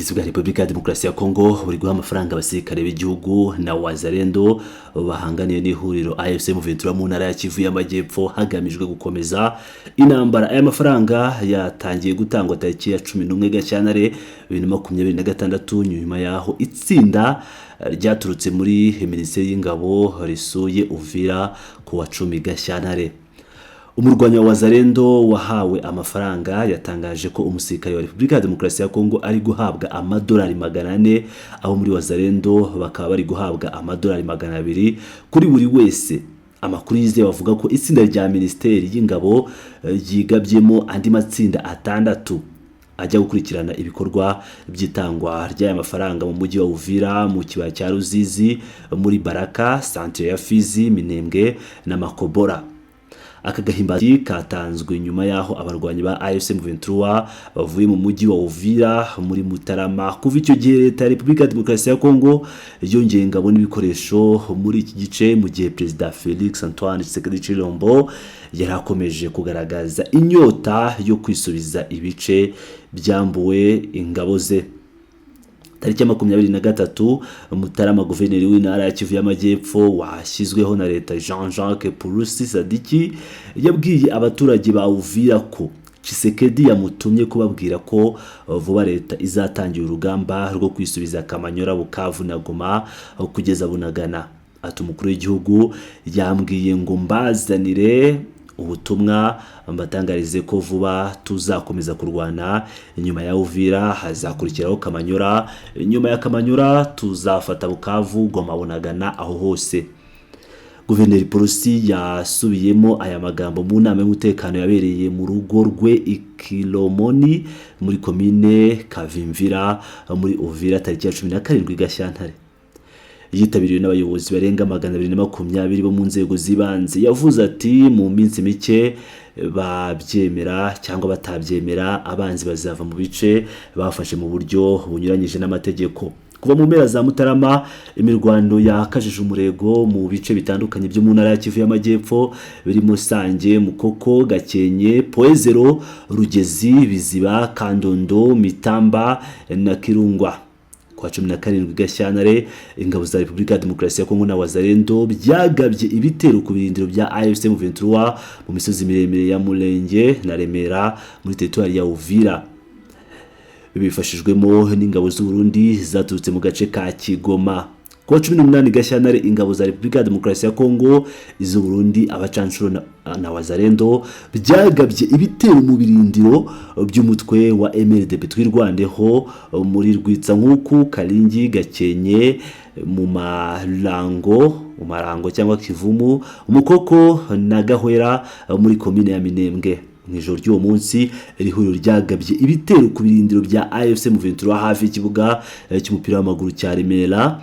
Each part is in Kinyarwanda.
ubutegetsi bwa Repubulika ya Demokarasi ya Kongo buri guha amafaranga abasirikare b'igihugu na Wazalendo bahanganiye n'ihuriro AFC M23 mu ntara ya Kivu y'Amajyepfo hagamijwe gukomeza intambara. Aya mafaranga yatangiye gutangwa tariki ya 11 Gashyantare 2026 nyuma yaho itsinda ryaturutse muri Minisiteri y'Ingabo risuye Uvira ku wa 10 Gashyantare. Umurwanyi wa Wazalendo wahawe amafaranga yatangaje ko umusirikare wa Repubulika ya Demokarasi ya Kongo ari guhabwa amadolari 400, aho muri Wazalendo bakaba bari guhabwa amadolari 200 kuri buri wese. Amakuru yizewe bavuga ko itsinda rya Minisiteri y'Ingabo yigabyemo andi matsinda 6 ajya gukurikirana ibikorwa by'itangwa ry'aya mafaranga mu mujyi wa Uvira, mu kibaya cya Ruzizi, muri Baraka, Centre ya Fizi, Minembwe na Makobora. Aka gahimbazi katanzwe nyuma yaho abarwanyi ba AFC M23 bavuye mu mujyi wa Uvira muri Mutarama. Kuva icyo gihe leta ya Repubulika ya Demokarasi ya Kongo yongeye ingabo n'ibikoresho muri iki gice, mu gihe Perezida Felix Antoine Tshisekedi Tshilombo yarakomeje kugaragaza inyota yo kwisubiza ibice byambuwe ingabo ze. Tariki ya 23 Mutarama, guverineri w'intara ya Kivu y'Amajyepfo washyizweho na leta Jean-Jacques Purusi Sadiki yabwiye abaturage ba Uvira ko Tshisekedi yamutumye kubabwira ko vuba leta izatangira urugamba rwo kwisubiza Kamanyola, Bukavu na Goma kugeza Bunagana. Ati umukuru w'igihugu yambwiye ngo mbazanire ubutumwa mbatangarize ko vuba tuzakomeza kurwana. Nyuma ya Uvira hazakurikiraho Kamanyola, nyuma ya Kamanyola tuzafata Bukavu, Goma, Bunagana, aho hose. Guverineri Purusi yasubiyemo aya magambo mu nama y'umutekano yabereye mu rugo rwe Ikilomoni muri komine Kavimvira muri Uvira tariki ya 17 Gashyantare. Yitabiriwe n'abayobozi barenga 220 bo mu nzego z'ibanze. Yavuze ati mu minsi mike babyemera cyangwa batabyemera, abanzi bazava mu bice bafashe mu buryo bunyuranyije n'amategeko. Kuva mu mpera za Mutarama imirwano yakajije umurego mu bice bitandukanye byo mu ntara ya Kivu y'Amajyepfo birimo Sange, Mukoko, Gakenke, Poezero, Rugezi, Biziba, Kandondo, Mitamba na Kirungwa. Kwa 17 Gashyantare ingabo za Repubulika ya Demokarasi ya Kongo na Wazalendo byagabye ibitero ku birindiro bya AFC M23 mu misozi miremire ya Mulenge na Remera muri territoire ya Uvira. Bifashijwemo n'ingabo z'u Burundi zaturutse mu gace ka Kigoma. Kwa 18 Gashyantare ingabo za Repubulika ya Demokarasi ya Kongo, iz'u Burundi, abacancuro na Wazalendo byagabye ibitero mu birindiro by'umutwe wa MLDP twirwandeho muri Rwitsankuku, Karingi, Gakenke, mu Marango cyangwa Kivumu, Mukoko na Gahwera muri komine ya Minembwe. Mw'ijoro ry'uwo munsi ihuriro ryagabye ibitero ku birindiro bya AFC M23 hafi y'ikibuga cy'umupira w'amaguru cya Remera.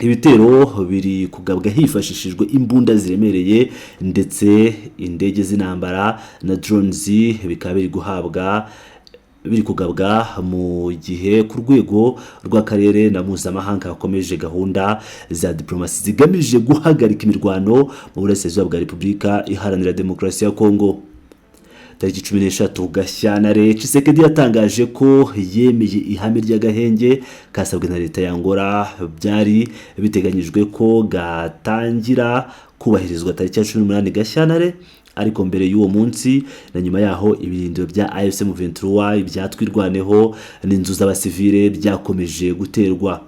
Ibitero biri kugabwa hifashishijwe imbunda ziremereye ndetse indege z'intambara na drones bikaba biri kugabwa mu gihe ku rwego rw'akarere na mpuzamahanga hakomeje gahunda za diplomasi zigamije guhagarika imirwano mu burasirazuba bwa Repubulika Iharanira Demokarasi ya Kongo. Tariki 13 Gashyantare Tshisekedi yatangaje ko yemeye ihame ry'agahenge kasabwe na leta ya Angola, byari biteganyijwe ko gatangira kubahirizwa tariki ya 18 Gashyantare, ariko mbere y'uwo munsi na nyuma yaho ibirindiro bya AFC M23 ibyatwirwaneho n'inzu z'abasivile byakomeje guterwa.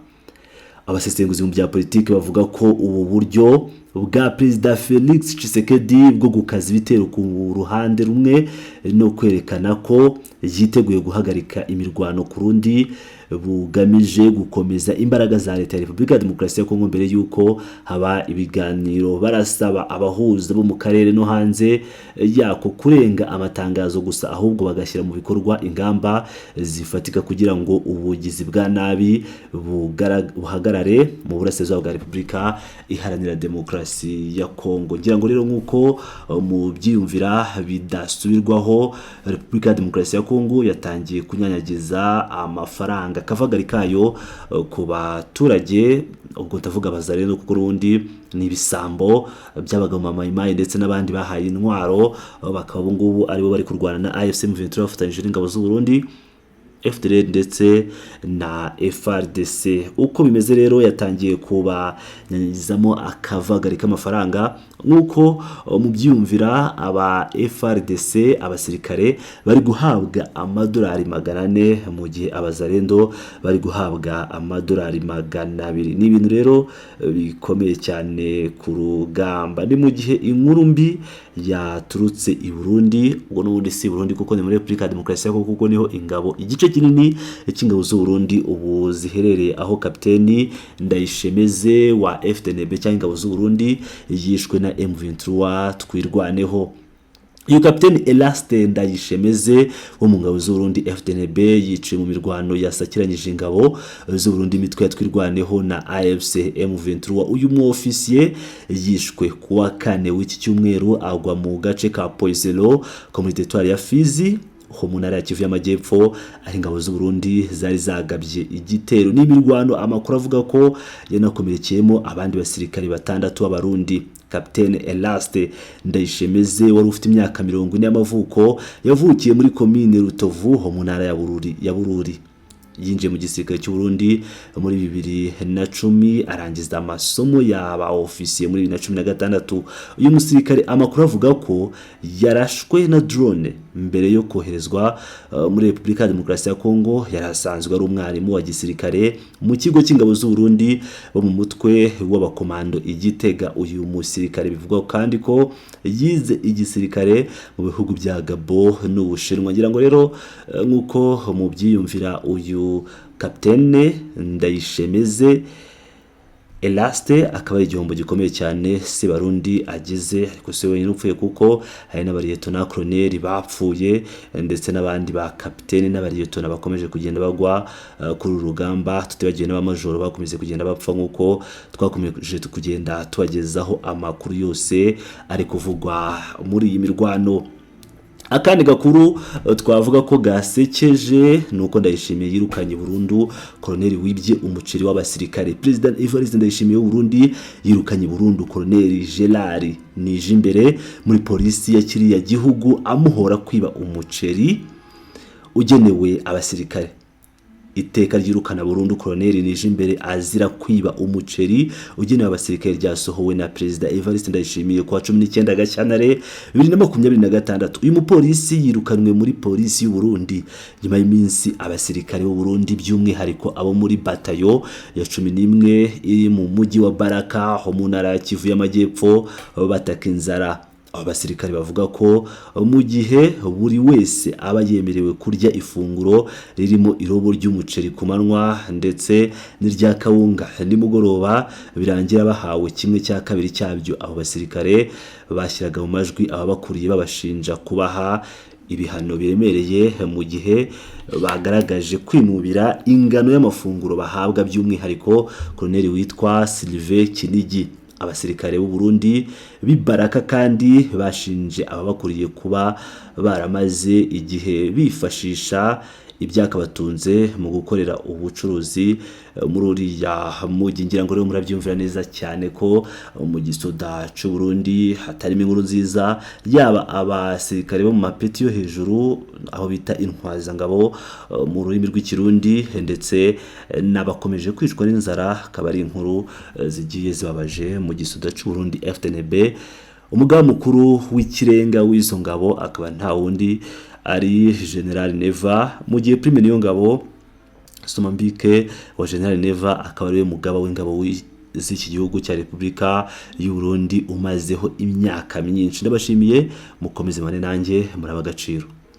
Abasesenguzi mu bya politiki bavuga ko ubu buryo bwa Perezida Felix Tshisekedi bwo gukaza ibitero ku ruhande rumwe no kwerekana ko yiteguye guhagarika imirwano ku rundi bugamije gukomeza imbaraga za leta ya Repubulika ya Demokarasi ya Kongo mbere y'uko haba ibiganiro. Barasaba abahuza bo mu karere no hanze yako kurenga amatangazo gusa, ahubwo bagashyira mu bikorwa ingamba zifatika kugira ngo ubugizi bwa nabi buhagarare mu burasirazuba bwa Repubulika Iharanira Demokarasi ya Kongo. Ngira ngo rero nk'uko mu byiyumvira bidasubirwaho, Repubulika ya Demokarasi ya Kongo yatangiye kunyanyagiza amafaranga akavagari kayo ku baturage, ubwo ndavuga Abazalendo kuko urundi ni ibisambo byabaga mu Mayimayi ndetse n'abandi bahaye intwaro, bakaba ngubu aribo bari kurwana na AFC M23 bafatanyije n'ingabo z'u Burundi FDLR ndetse na FARDC. Uko bimeze rero yatangiye kubanyanyizamo akavagari k'amafaranga nk'uko mubyumvira. aba FARDC abasirikare bari guhabwa amadolari 400 mu gihe abazarendo bari guhabwa amadolari 200. ni ibintu rero bikomeye cyane ku rugamba. ni mu gihe inkuru mbi yaturutse i Burundi, ubwo n'ubundi si Burundi kuko ni muri Republika ya Demokarasi ya Kongo, kuko niho ingabo igice kinini cy'ingabo z'u Burundi ubu ziherereye, aho Kapiteni Ndayishemeze wa FDNB cyangwa ingabo z'u Burundi yishwe na M23 twirwaneho. Uyu Kapiteni Elaste Ndayishemeze wo mu ngabo z'u Burundi FDNB yiciwe mu mirwano yasakiranyije ingabo z'u Burundi imitwe yatwirwaneho na AFC M23. uyu mu officier yishwe kuwa 4 w'iki cyumweru agwa mu gace ka Poiselo communauté ya Fizi ho mu ntara ya Kivu y'Amajyepfo, aho ingabo z'u Burundi zari zagabye igitero n'imirwano. amakuru avuga ko yanakomerekeyemo abandi basirikare 6 b'abarundi. Kapiteni Elaste Ndayishemeze wari ufite imyaka 40 y'amavuko yavukiye muri komine Rutovu ho mu ntara ya Bururi. Yinjiye mu gisirikare cy'u Burundi muri 2010 arangiza amasomo y'aba officier muri 2016. uyu musirikare amakuru avuga ko yarashwe na drone mbere yo koherezwa muri Republika ya Demokarasi ya Kongo. yarasanzwe ari umwarimu wa gisirikare mu kigo cy'ingabo z'u Burundi bo mu mutwe w'abakomando igitega. uyu musirikare bivugwa kandi ko yize igisirikare mu bihugu bya Gabon n'Ubushinwa. ngira ngo rero nkuko mu byiyumvira uyu Kapiteni Ndayishemeze Elaste akaba igihombo gikomeye cyane si Barundi agize, ariko se wenyine upfuye kuko hari n'abariyetona colonel bapfuye ndetse n'abandi ba kapiteni n'abariyetona bakomeje kugenda bagwa kuri urugamba, tutibagiye n'abamajoro bakomeze kugenda bapfa nk'uko twakomeje kugenda tubagezaho amakuru yose ari kuvugwa muri iyi mirwano. Akandi gakuru twavuga ko gasekeje nuko Ndayishimiye yirukanye burundu Colonel wibye umuceri w'abasirikare. President Evariste Ndayishimiye w'u Burundi yirukanye burundu Colonel Gerard Nijimbere muri polisi ya kiriya gihugu amuhora kwiba umuceri ugenewe abasirikare. Iteka ryirukana burundu Colonel Nijimbere azira kwiba umuceri ugenewe abasirikare ryasohowe na President Evariste Ndayishimiye kwa 19 Gashyantare 2026. uyu mupolisi yirukanwe muri polisi y'u Burundi nyuma y'iminsi abasirikare b'u Burundi by'umwihariko abo muri batayo ya 11 iri mu mujyi wa Baraka ho mu ntara ya Kivu y'Amajyepfo bataka inzara. Abasirikare bavuga ko mu gihe buri wese aba yemerewe kurya ifunguro ririmo irobo ry'umuceri ku manywa ndetse n'irya kawunga nimugoroba, birangira bahawe 1/2 cyabyo. abo basirikare bashyiraga mu majwi ababakuriye babashinja kubaha ibihano biremereye mu gihe bagaragaje kwinubira ingano y'amafunguro bahabwa, by'umwihariko Colonel witwa Sylvain Kinigi. Abasirikare b'u Burundi bibaraka kandi bashinje ababakuriye kuba baramaze igihe bifashisha ibyakabatunze mu gukorera ubucuruzi muri uriya mujyi. Ngira ngo rero murabyumvira neza cyane ko mu gisoda cy'u Burundi hatarimo inkuru nziza, yaba abasirikare bo mu mapeti yo hejuru aho bita intwazangabo mu rurimi rw'ikirundi ndetse n'abakomeje kwicwa n'inzara, akaba ari inkuru zigiye zibabaje mu gisoda cy'u Burundi FDNB. Umugaba mukuru w'ikirenga w'izo ngabo akaba nta wundi ari General Neva, mu gihe Prime Niyongabo Somambike wa General Neva akaba ari mugaba w'ingabo z'iki gihugu cya Republika y'u Burundi umazeho imyaka myinshi. Ndabashimiye mukomeze mane nanjye muri abagaciro.